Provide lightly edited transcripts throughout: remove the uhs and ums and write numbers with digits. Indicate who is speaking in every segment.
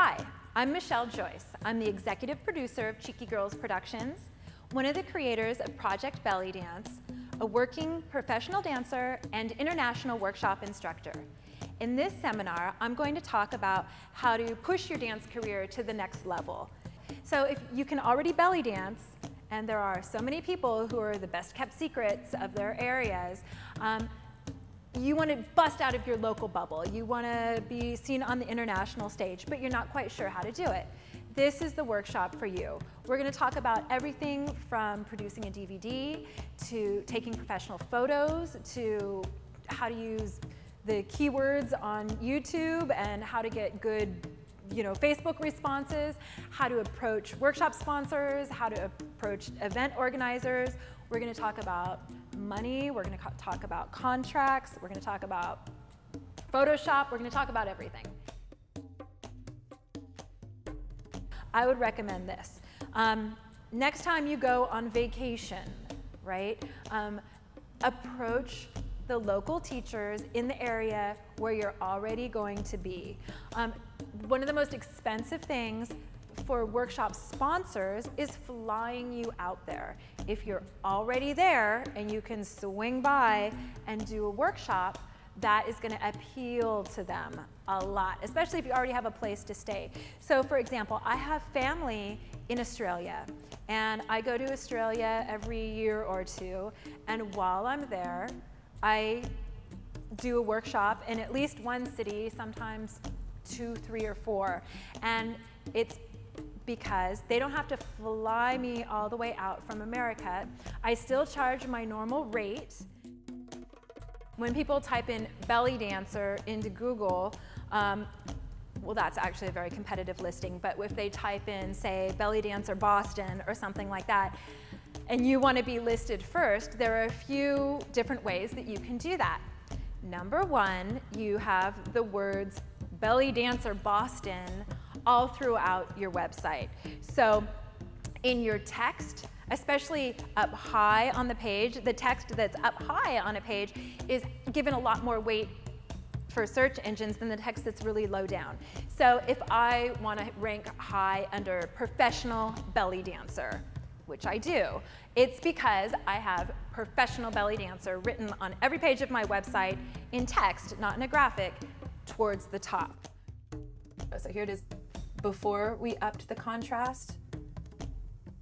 Speaker 1: Hi, I'm Michelle Joyce. I'm the executive producer of Cheeky Girls Productions, one of the creators of Project Belly Dance, a working professional dancer, and international workshop instructor. In this seminar, I'm going to talk about how to push your dance career to the next level. So if you can already belly dance, and there are so many people who are the best kept secrets of their areas, you want to bust out of your local bubble. You want to be seen on the international stage, but you're not quite sure how to do it. This is the workshop for you. We're going to talk about everything from producing a DVD, to taking professional photos, to how to use the keywords on YouTube and how to get good Facebook responses, how to approach workshop sponsors, how to approach event organizers. We're going to talk about money, we're going to talk about contracts, we're going to talk about Photoshop, we're going to talk about everything. I would recommend this. Next time you go on vacation, right, approach the local teachers in the area where you're already going to be. One of the most expensive things for workshop sponsors is flying you out there. If you're already there and you can swing by and do a workshop, that is going to appeal to them a lot, especially if you already have a place to stay. So for example, I have family in Australia, and I go to Australia every year or two, and while I'm there, I do a workshop in at least one city, sometimes 2, 3, or 4, and it's because they don't have to fly me all the way out from America. I still charge my normal rate. When people type in belly dancer into Google, well, that's actually a very competitive listing, but if they type in, say, belly dancer Boston or something like that, and you want to be listed first, there are a few different ways that you can do that. Number one, you have the words belly dancer Boston all throughout your website. So in your text, especially up high on the page, the text that's up high on a page is given a lot more weight for search engines than the text that's really low down. So if I want to rank high under professional belly dancer, which I do, it's because I have professional belly dancer written on every page of my website in text, not in a graphic, towards the top. So here it is before we upped the contrast.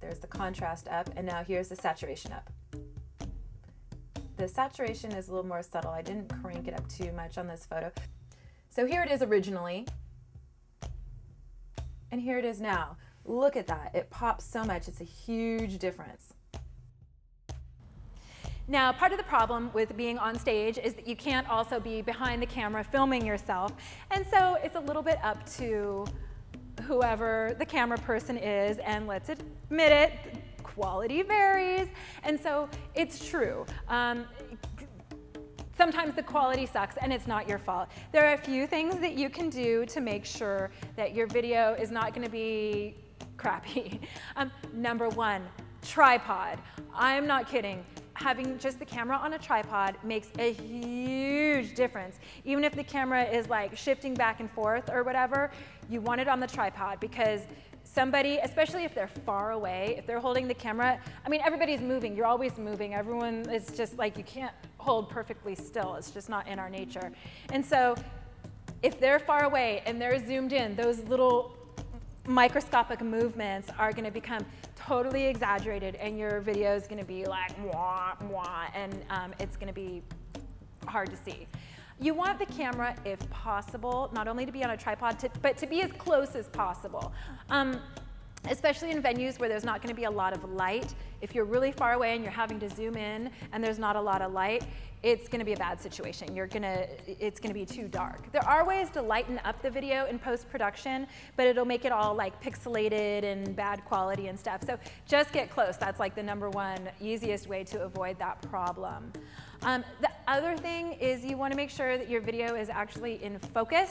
Speaker 1: There's the contrast up, and now here's the saturation up. The saturation is a little more subtle. I didn't crank it up too much on this photo. So here it is originally, and here it is now. Look at that, it pops so much, it's a huge difference. Now, part of the problem with being on stage is that you can't also be behind the camera filming yourself, and so it's a little bit up to whoever the camera person is, and let's admit it, quality varies, and so it's true. Sometimes the quality sucks and it's not your fault. There are a few things that you can do to make sure that your video is not going to be crappy. Number one, tripod. I'm not kidding. Having just the camera on a tripod makes a huge difference. Even if the camera is like shifting back and forth or whatever, you want it on the tripod, because somebody, especially if they're far away, if they're holding the camera, I mean, everybody's moving, you're always moving, everyone is just like, you can't hold perfectly still, it's just not in our nature. And so if they're far away and they're zoomed in, those little microscopic movements are going to become totally exaggerated, and your video is going to be like wah, wah, and it's going to be hard to see. You want the camera, if possible, not only to be on a tripod, but to be as close as possible. Especially in venues where there's not going to be a lot of light. If you're really far away and you're having to zoom in and there's not a lot of light, it's going to be a bad situation. It's going to be too dark. There are ways to lighten up the video in post-production, but it'll make it all like pixelated and bad quality and stuff. So just get close. That's like the number one easiest way to avoid that problem. The other thing is you want to make sure that your video is actually in focus.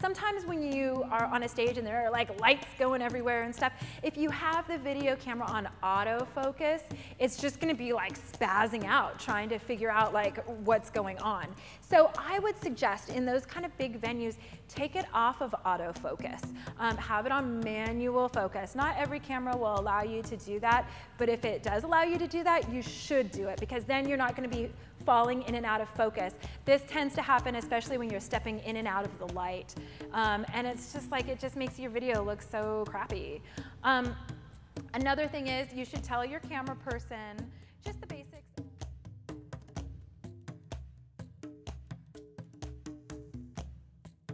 Speaker 1: sometimes when you are on a stage and there are like lights going everywhere and stuff, if you have the video camera on autofocus, it's just gonna be like spazzing out, trying to figure out like what's going on. So I would suggest in those kind of big venues, take it off of autofocus. Have it on manual focus. Not every camera will allow you to do that, but if it does allow you to do that, you should do it, because then you're not gonna be falling in and out of focus. This tends to happen especially when you're stepping in and out of the light. And it's just like, it just makes your video look so crappy. Another thing is you should tell your camera person just the basic